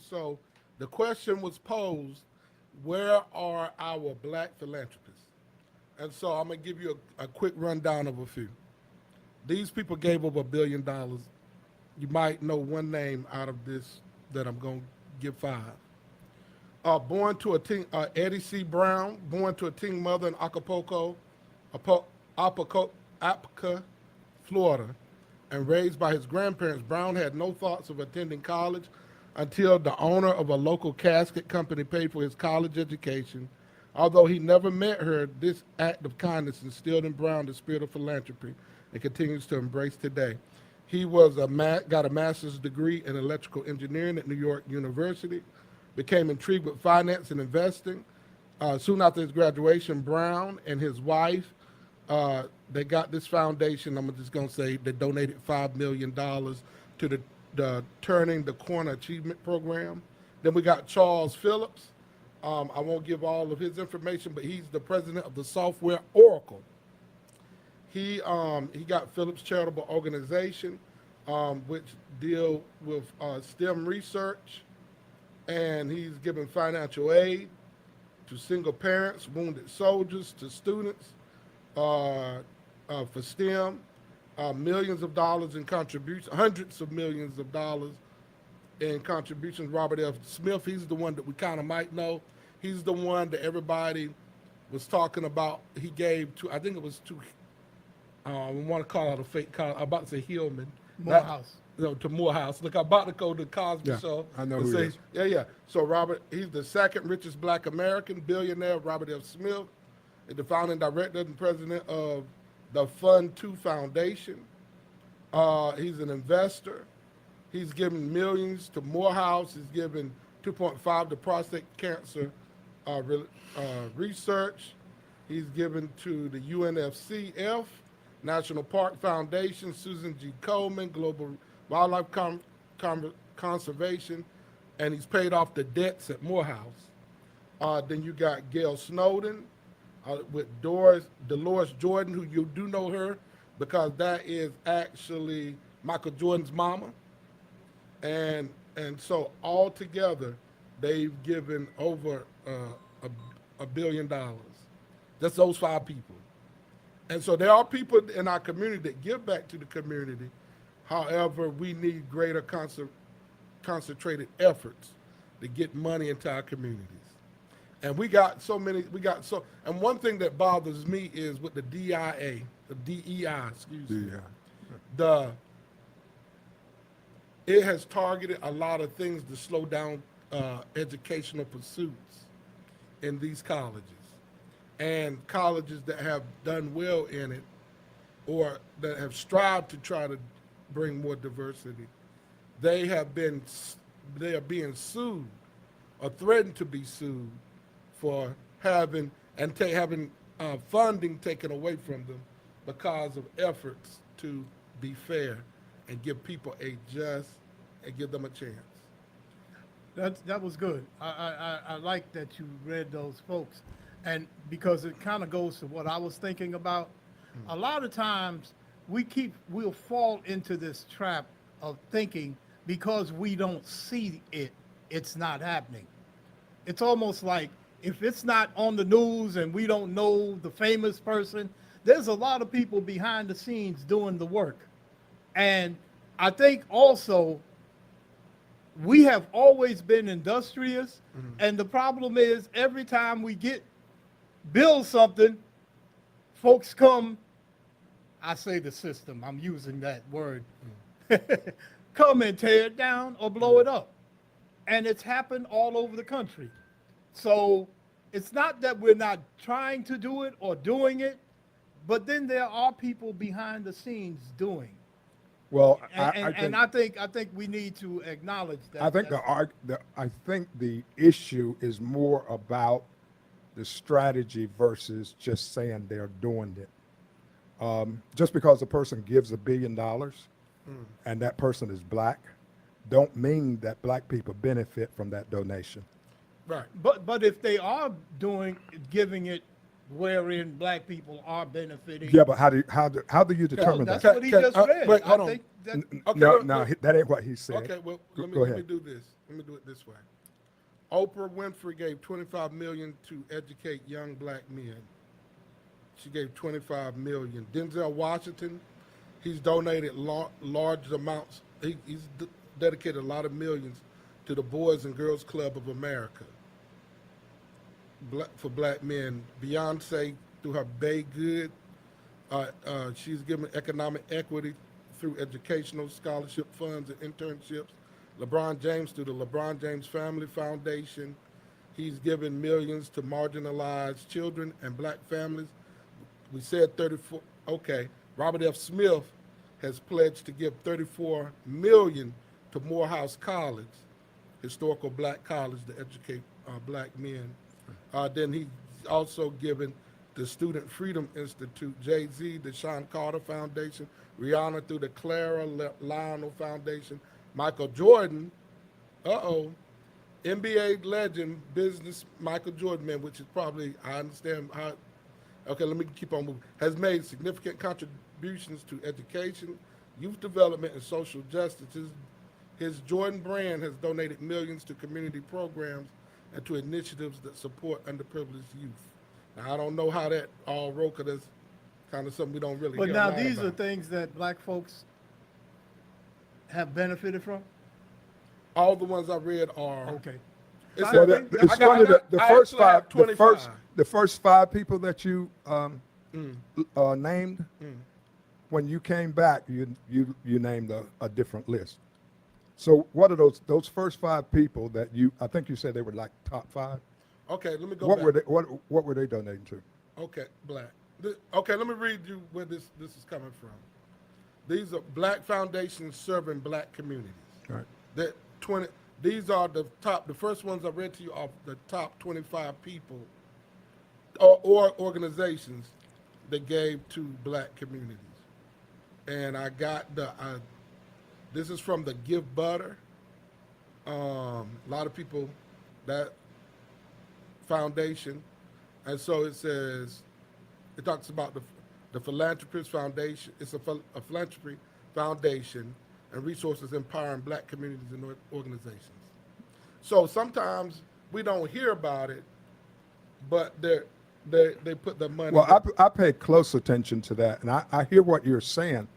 so the question was posed, where are our black philanthropists? And so I'm going to give you a quick rundown of a few. These people gave over $1 billion. You might know one name out of this that I'm going to give five. Born to a teen, Eddie C. Brown, born to a teen mother in Acapulco, Apca, Florida, and raised by his grandparents. Brown had no thoughts of attending college until the owner of a local casket company paid for his college education. Although he never met her, this act of kindness instilled in Brown the spirit of philanthropy and continues to embrace today. He was got a master's degree in electrical engineering at New York University, became intrigued with finance and investing. Soon after his graduation, Brown and his wife, they got this foundation. I'm just going to say they donated $5 million to the Turning the Corner Achievement Program. Then we got Charles Phillips. I won't give all of his information, but he's the president of the software Oracle. He got Phillips Charitable Organization, which deal with STEM research, and he's giving financial aid to single parents, wounded soldiers, to students for STEM, millions of dollars in contributions, hundreds of millions of dollars in contributions. Robert F. Smith, he's the one that we kind of might know. He's the one that everybody was talking about. He gave to, I think it was to, we want to call out a fake call. I'm about to say Hillman. Morehouse. No, to Morehouse. Look, I'm about to go to Cosby Show. I know and who say, he is. Yeah. So Robert, he's the second richest black American billionaire, Robert F. Smith. the founding director and president of the Fund 2 Foundation. He's an investor. He's given millions to Morehouse. He's given 2.5 to prostate cancer research. He's given to the UNFCF, National Park Foundation, Susan G. Komen, Global Wildlife Conservation, and he's paid off the debts at Morehouse. Then you got Gail Snowden with Dolores Jordan, who you do know her because that is actually Michael Jordan's mama. And so all together, they've given over $1 billion. Just those 5 people. And so there are people in our community that give back to the community. However, we need greater concentrated efforts to get money into our communities. And and one thing that bothers me is with the DEI, excuse me. It has targeted a lot of things to slow down educational pursuits in these colleges. And colleges that have done well in it or that have strived to try to bring more diversity, they are being sued or threatened to be sued for having funding taken away from them because of efforts to be fair and give people and give them a chance. That was good. I like that you read those folks, and because it kind of goes to what I was thinking about. A lot of times we'll fall into this trap of thinking because we don't see it, it's not happening. It's almost like if it's not on the news and we don't know the famous person, there's a lot of people behind the scenes doing the work. And I think also we have always been industrious, and the problem is every time we build something, folks come, I say the system, I'm using that word, come and tear it down or blow it up. And it's happened all over the country. So it's not that we're not trying to do it or doing it, but then there are people behind the scenes doing. Well, And I think we need to acknowledge that. I think the issue is more about the strategy versus just saying they're doing it. Just because a person gives $1 billion and that person is black, don't mean that black people benefit from that donation. Right. But if they are giving it wherein black people are benefiting. Yeah, but how do you determine That's that? what he just read. wait, hold I on. think that, Okay, No, that ain't what he said. Okay, well, let Go me ahead. do this. Let me do it this way. Oprah Winfrey gave $25 million to educate young black men. She gave $25 million. Denzel Washington, he's donated large amounts. He's dedicated a lot of millions to the Boys and Girls Club of America for black men. Beyonce, through her Bay Good, she's given economic equity through educational scholarship funds and internships. LeBron James, through the LeBron James Family Foundation, he's given millions to marginalized children and black families. We said 34, okay. Robert F. Smith has pledged to give $34 million to Morehouse College, historical black college, to educate black men. Then he's also given the Student Freedom Institute, Jay-Z, the Sean Carter Foundation, Rihanna through the Clara Lionel Foundation, Michael Jordan, NBA legend, business Michael Jordan, man, which is probably, I understand how, okay, let me keep on moving, has made significant contributions to education, youth development, and social justice. His Jordan brand has donated millions to community programs and to initiatives that support underprivileged youth. Now, I don't know how that all wrote, because that's kind of something we don't really but hear a now lot these are about. things that black folks have benefited from. All the ones I read are Okay. It's Well, a- it's I got- funny that I actually have 25. the first 5 people that you named, when you came back, you named a different list. So what are those first 5 people that I think you said they were like top 5? Okay, let me go What back. were they? What were they donating to? Okay, black. Okay, let me read you where this is coming from. These are black foundations serving black communities. Right. That 20. These are the top. The first ones I read to you are the top 25 people or organizations that gave to black communities. And I got this is from the Give Butter. A lot of people, that foundation. And so it says, it talks about the Philanthropist Foundation. It's a philanthropy foundation and resources empowering black communities and organizations. So sometimes we don't hear about it, but they put the money. Well, I pay close attention to that, and I hear what you're saying.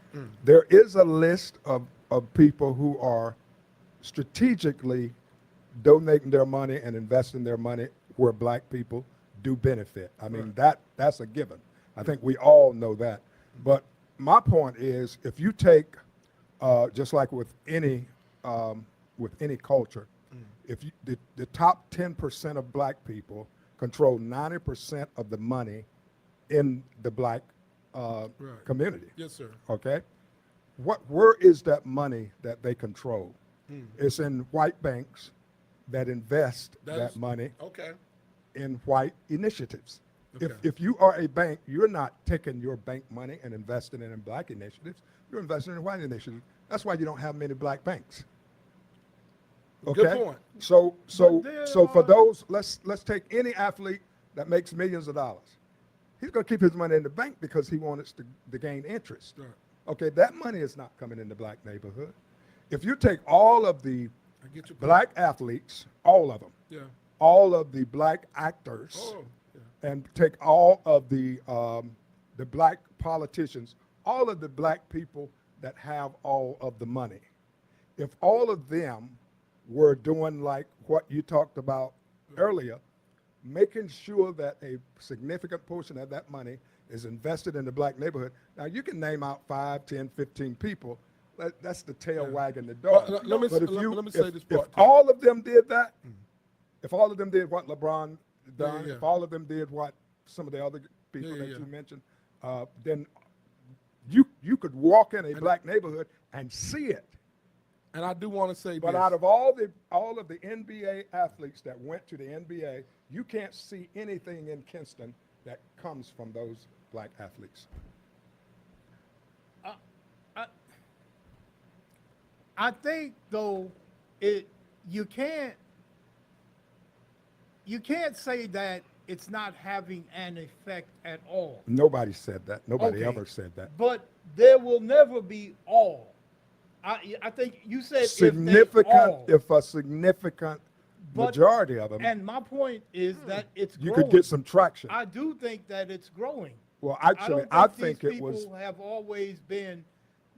There is a list of people who are strategically donating their money and investing their money where black people do benefit. I mean, that's a given. I think we all know that. But my point is, if you take, just like with any culture, if you, the top 10% of black people control 90% of the money in the black community. Yes, sir. Okay, where is that money that they control? It's in white banks that invest that money Okay. in white initiatives. Okay. If you are a bank, you're not taking your bank money and investing it in black initiatives. You're investing in white initiatives. That's why you don't have many black banks. Okay. Good point. So there for are- those, let's take any athlete that makes millions of dollars. He's going to keep his money in the bank because he wants to gain interest. Right. Okay, that money is not coming in the black neighborhood. If you take all of the I get your point. black athletes, all of them, Yeah. all of the black actors, Oh, yeah. and take all of the black politicians, all of the black people that have all of the money, if all of them were doing like what you talked about earlier, making sure that a significant portion of that money is invested in the black neighborhood. Now, you can name out 5, 10, 15 people. That's the tail wagging the dog. Well, let me say this part, If too. all of them did that, if all of them did what LeBron done, Yeah. if all of them did what some of the other people Yeah, that yeah. you mentioned, then you could walk in a black neighborhood and see it. And I do want to say But this. out of all of the NBA athletes that went to the NBA, you can't see anything in Kinston that comes from those black athletes. I think though you can't say that it's not having an effect at all. Nobody said that. Nobody Okay. ever said that. But there will never be all. I think you said Significant, if if a significant But- majority of them, and my point is that it's you growing. could get some traction. I do think that it's growing. Well, I actually, don't I think think these it was. people have always been.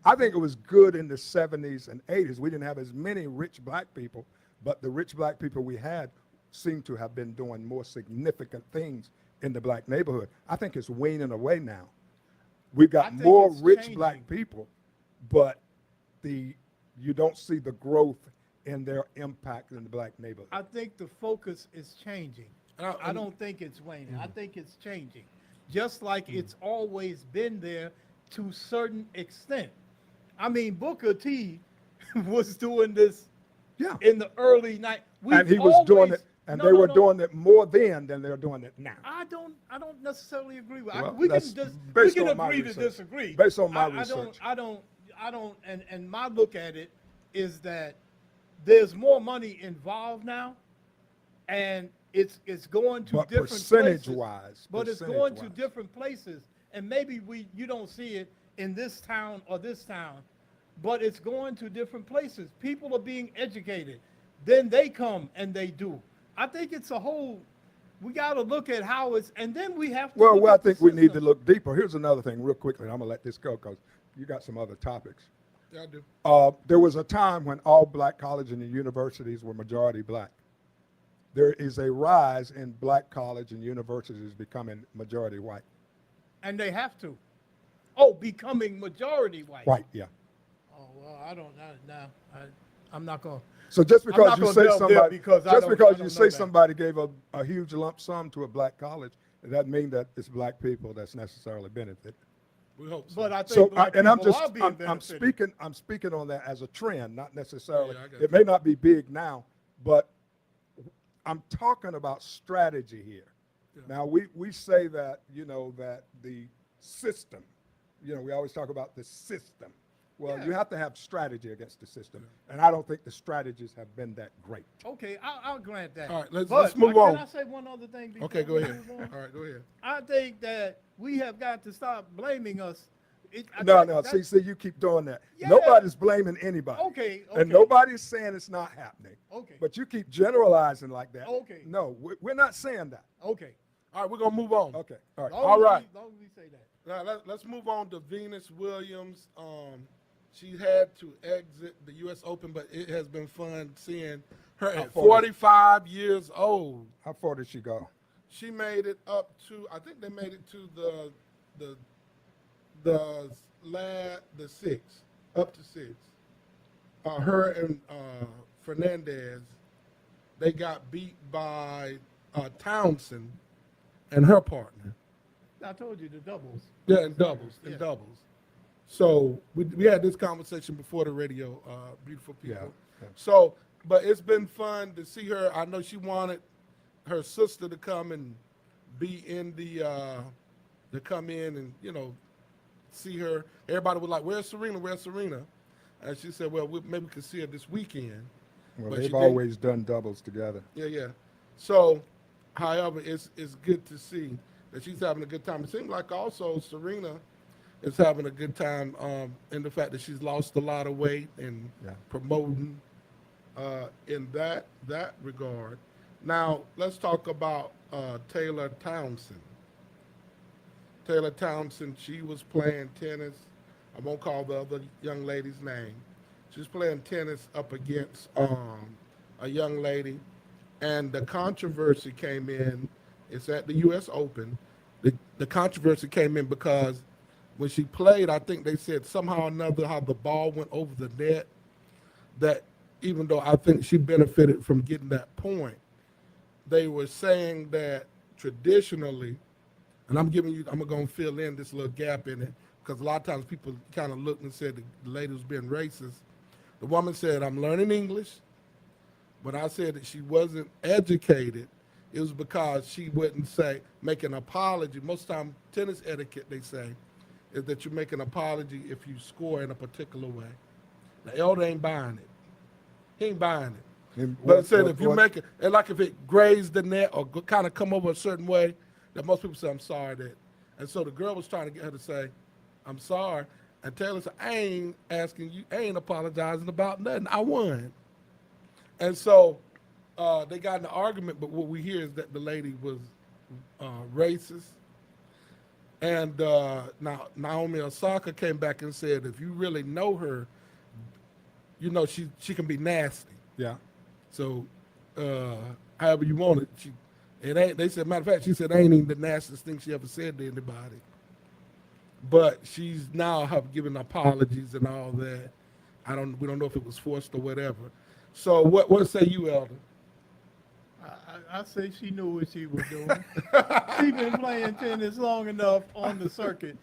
I think it was good in the 70s and 80s. We didn't have as many rich black people, but the rich black people we had seem to have been doing more significant things in the black neighborhood. I think it's waning away now. We've I got think more it's rich changing. black people, but you don't see the growth in their impact in the black neighborhood. I think the focus is changing. I and- don't think it's waning. I think it's changing. Just like it's always been there to a certain extent. I mean, Booker T was doing this Yeah. in the early night. And he was doing it, and they were doing it more then than they're doing it now. I don't necessarily agree with. Well, We can that's just we based can on my agree to research. disagree. Based on my I research. I don't. And my look at it is that there's more money involved now, and it's going to But different percentage-wise, places. But it's going to percentage-wise. different places, and maybe you don't see it in this town or this town, but it's going to different places. People are being educated. Then they come and they do. I think it's a whole. We got to look at how it's, and then we have to. Well, look I at the think we need to system. look deeper. Here's another thing, real quickly, and I'm gonna let this go because you got some other topics. Yeah, I do. There was a time when all black colleges and universities were majority black. There is a rise in black college and universities becoming majority white. And they have to. Oh, becoming majority white. White, yeah. Oh well, I don't know. I'm not going. So just I'm because not you gonna say delve there somebody, because I just don't- because I you don't say know that. somebody gave a huge lump sum to a black college, It doesn't mean that it's black people that's necessarily benefited. We hope so. But I think So, black and I'm people just, are being I'm benefited. speaking on that as a trend, not necessarily, Yeah, I got it may not be big now, but I'm talking about strategy here. Now, we say that, that the system, we always talk about the system. Well, you have to have strategy against the system. And I don't think the strategies have been that great. Okay, I'll grant that. All right, let's But move can on. I say one other thing before Okay, go we ahead. move on? All right, go ahead. I think that we have got to stop blaming us. No, see, you keep doing that. Yeah. Nobody's blaming anybody. Okay. And nobody's saying it's not happening. Okay. But you keep generalizing like that. Okay. No, we're not saying that. Okay. All right, we're going to move on. Okay, all right. All right. Long as we say that. Now, let's move on to Venus Williams. She had to exit the U.S. Open, but it has been fun seeing her at 45 years old. How far did she go? She made it up to, I think they made it to the six, up to six. Her and Fernandez, they got beat by Townsend and her partner. I told you the doubles. Yeah, in doubles, Yeah. So we had this conversation before the radio, beautiful people. Yeah. So, but it's been fun to see her. I know she wanted her sister to come and be in to come in and, see her. Everybody was like, where's Serena? Where's Serena? And she said, well, maybe we can see her this weekend. Well, But she they've didn't. always done doubles together. Yeah. So, however, it's good to see that she's having a good time. It seems like also Serena is having a good time in the fact that she's lost a lot of weight and promoting in that regard. Now, let's talk about Taylor Townsend. Taylor Townsend, she was playing tennis. I won't call the other young lady's name. She was playing tennis up against a young lady, and the controversy came in. It's at the U.S. Open. The controversy came in because when she played, I think they said somehow or another how the ball went over the net, that even though I think she benefited from getting that point, they were saying that traditionally, and I'm going to fill in this little gap in it, because a lot of times people kind of looked and said the lady was being racist. The woman said, I'm learning English. When I said that she wasn't educated, it was because she wouldn't make an apology. Most time, tennis etiquette, they say, is that you make an apology if you score in a particular way. The elder ain't buying it. He ain't buying it. And But what- it said what- if you what- make it, and like if it grazed the net or kind of come over a certain way, that most people say, I'm sorry that. And so the girl was trying to get her to say, I'm sorry. And Taylor said, I ain't asking you, I ain't apologizing about nothing. I won. And so they got in an argument, but what we hear is that the lady was racist. And now Naomi Osaka came back and said, if you really know her, you know she can be nasty. Yeah. So however you want it, it ain't. They said, matter of fact, she said ain't even the nastiest thing she ever said to anybody. But she's now have given apologies and all that. We don't know if it was forced or whatever. So what say you, Elder? I say she knew what she was doing. She been playing tennis long enough on the circuit.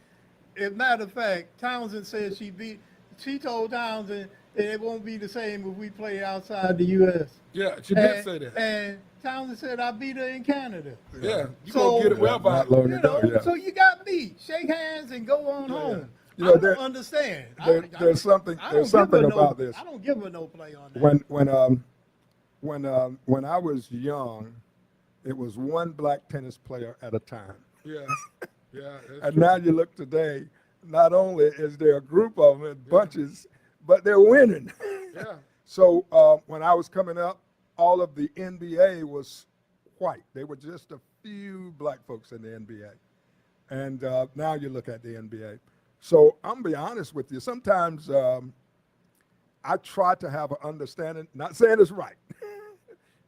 As a matter of fact, Townsend said she told Townsend that it won't be the same if we play outside the U.S. Yeah, she did say that. And Townsend said, I beat her in Canada. Yeah, you So- gonna get it well Not by. long You ago, know, yeah. so you got me. Shake hands and go on home. You know, I there- don't understand. there's something about this. I don't give her no play on that. When I was young, it was one black tennis player at a time. Yeah, yeah. that's And true. now you look today, not only is there a group of them in bunches, but they're winning. Yeah. So when I was coming up, all of the NBA was white. They were just a few black folks in the NBA. And now you look at the NBA. So I'm going to be honest with you. Sometimes I try to have an understanding, not saying it's right,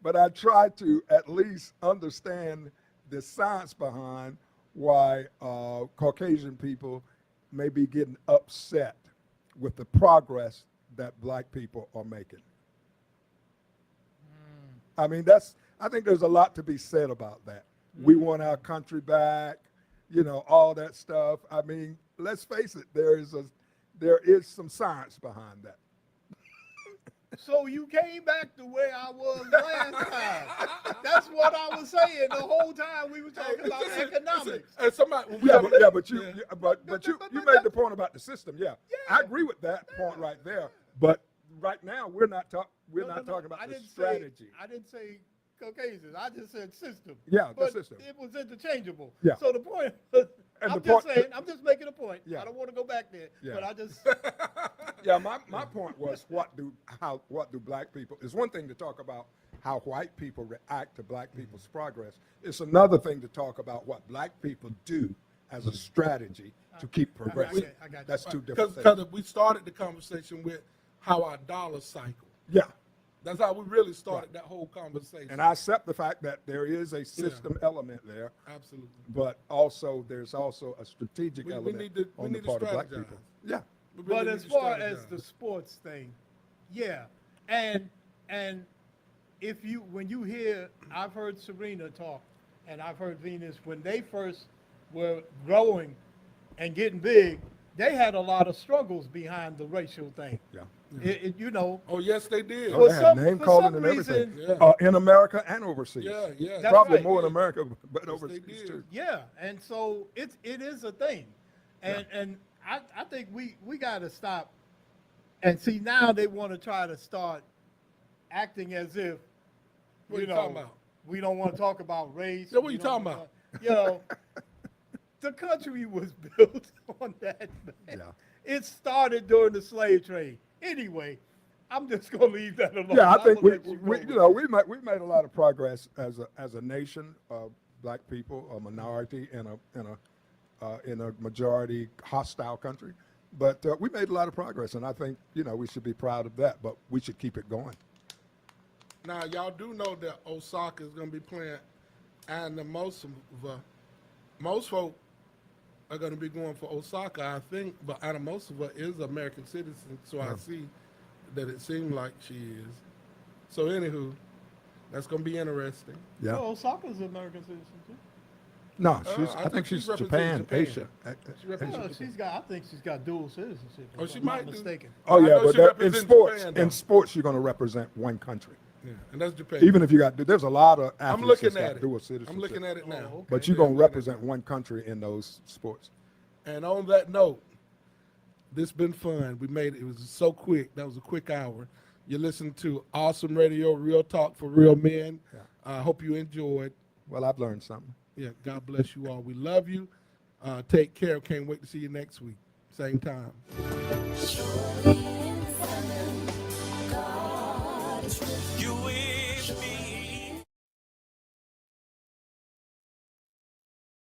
but I try to at least understand the science behind why Caucasian people may be getting upset with the progress that black people are making. I mean, I think there's a lot to be said about that. we want our country back, all that stuff. I mean, let's face it, there is some science behind that. So you came back to where I was last time. That's what I was saying the whole time we were talking about economics. And somebody, But you made the point about the system. Yeah, I agree with that point right there. But right now, we're not talking about I the didn't strategy. I didn't say Caucasians. I just said system. Yeah, the but system. It was interchangeable. Yeah. So the point. And I'm the just point- saying. I'm just making a point. Yeah. I don't want to go back there. Yeah. But I just. Yeah, my point was what do black people? It's one thing to talk about how white people react to black people's progress. It's another thing to talk about what black people do as a strategy to keep progressing. I got you. That's two different things. Because we started the conversation with how our dollar cycle. Yeah, That's how we really started that whole conversation. and I accept the fact that there is a system element there, Absolutely. but there's also a strategic We element need to- we on the need to part of black strategize. people. Yeah, We really But need as to far as strategize. the sports thing, yeah, and when you hear, I've heard Serena talk, and I've heard Venus when they first were growing and getting big, they had a lot of struggles behind the racial thing. yeah. Oh, yes, they did. Oh, they For had some- name for calling some and everything reason- Yeah. in America and overseas. Yeah, yeah. That's Probably right. more in America, but Yes, they overseas did. too. Yeah, and so it is a thing, and I think we got to stop. And see, now they want to try to start acting as if What you talking about? we don't want to talk about race. Yeah, what we you don't talking wanna about? talk- the country was built on that. Man. Yeah. It started during the slave trade. Anyway, I'm just gonna leave that alone. Yeah, I think I'ma let you roll with it. we made a lot of progress as a nation, black people, a minority in a majority hostile country, but we made a lot of progress, and I think we should be proud of that. But we should keep it going. Now, y'all do know that Osaka is going to be playing, and most folk are going to be going for Osaka, I think, but Anamosa is American citizen, so I see that it seems like she is. So, anywho, that's going to be interesting. Yeah. Well, Osaka's an American citizen too. No, I I think think she she's represents Japan, Japan. Asia. She represents- I think she's got dual citizenship. if Oh, she I'm not might do. mistaken. Oh I yeah, know but she in represents sports, Japan, though. you're going to represent one country. Yeah, and that's Japan. Even if there's a lot of I'm athletes looking that's got at it. dual citizenship. I'm looking at it now. Oh, okay. But you're going to represent one country in those sports. And on that note, this been fun. We made it. It was so quick. That was a quick hour. You listen to Awesome Radio, Real Talk for Real Men. I hope you enjoyed. Well, I've learned something. Yeah, God bless you all. We love you. Take care. Can't wait to see you next week. Same time. You